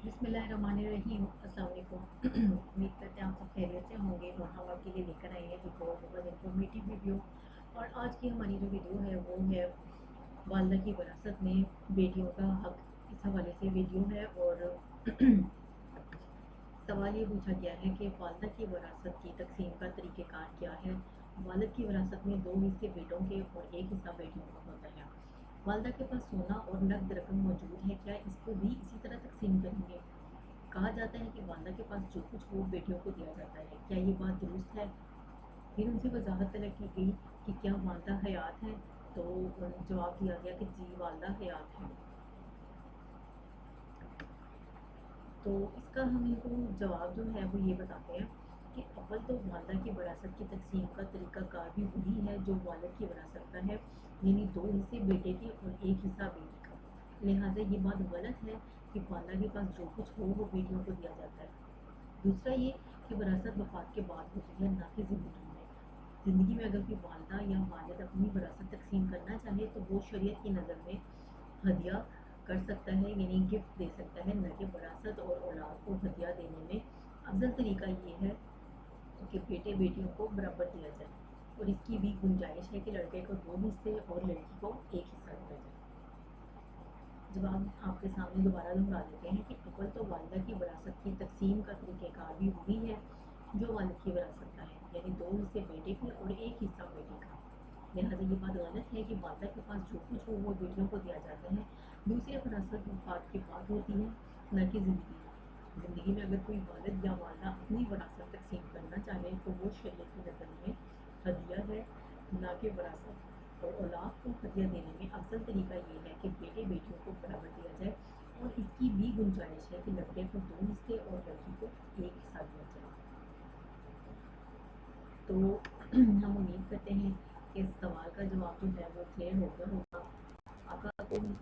बिस्मिल्लाहिर्रहमानिर्रहीम। अस्सलाम वालेकुम। उम्मीद करते हैं आप सब खैरियत से होंगे और हम आपके लिए लेकर आए हैं एक और बहुत इन्फॉर्मेटिव वीडियो। और आज की हमारी जो वीडियो है वो है वालदा की विरासत में बेटियों का हक, इस हवाले से वीडियो है। और सवाल ये पूछा गया है कि वालदा की विरासत की तकसीम का तरीक़ेकार क्या है। वालिद की विरासत में 2 हिस्से बेटों के और 1 हिस्सा बेटियों का होता है। वालदा के पास सोना और नकद रकम मौजूद है, क्या इसको भी इसी तरह तकसीम करेंगे? कहा जाता है कि वालदा के पास जो कुछ हो बेटियों को दिया जाता है, क्या ये बात दुरुस्त है? फिर उनसे वजाहत तलब की गई कि क्या वालदा हयात है, तो जवाब दिया गया कि जी वालदा हयात है। तो इसका हम इनको जवाब जो है वो ये बताते हैं कि अव्वल तो वालदा की विरासत की तकसीम का तरीक़ाकार भी वही है जो वालिद की विरासत का है, यानी 2 हिस्से बेटे के और 1 हिस्सा बेटी का। लिहाजा ये बात गलत है कि वालदा के पास जो कुछ हो वो बेटियों को दिया जाता है। दूसरा ये कि विरासत वफ़ात के बाद होती है, ना कि ज़िंदगी में। ज़िंदगी में अगर कोई वालदा या वालिद अपनी विरासत तकसीम करना चाहे तो वो शरीयत की नज़र में हदिया कर सकता है, यानी गिफ्ट दे सकता है, न कि विरासत और औलाद को हदिया देने में अफजल तरीका ये है कि बेटे बेटियों को बराबर दिया जाए। और इसकी भी गुंजाइश है कि लड़के को 2 हिस्से और लड़की को 1 हिस्सा दिया जाए। जवाब आपके सामने दोबारा दोहरा देते हैं कि अव्वल तो वालिदा की विरासत की तकसीम का तरीक़ेकार भी वही है जो वालिद की विरासत का है, यानी 2 हिस्से बेटे के और 1 हिस्सा बेटी का। लिहाजा ये बात गलत है कि वालदा के पास जो कुछ हो वो बेटियों को दिया जाता है। दूसरी विरासत वफ़ात के बाद होती है, न कि ज़िंदगी में। ज़िंदगी में अगर कोई वालिद या वालदा अपनी विरासत तकसीम करना चाहे तो वो शरीयत की नज़र में हदिया है, ना कि विरासत। और औलाद को हदिया देने में अफजल तरीका ये है कि बेटे बेटियों को बराबर दिया जाए। और इसकी भी गुंजाइश है कि लड़के को 2 हिस्से और लड़की को 1 हिस्सा दिया जाए। तो हम उम्मीद करते हैं कि इस सवाल का जवाब जो है वो क्लियर हो गया होगा। आपका कोई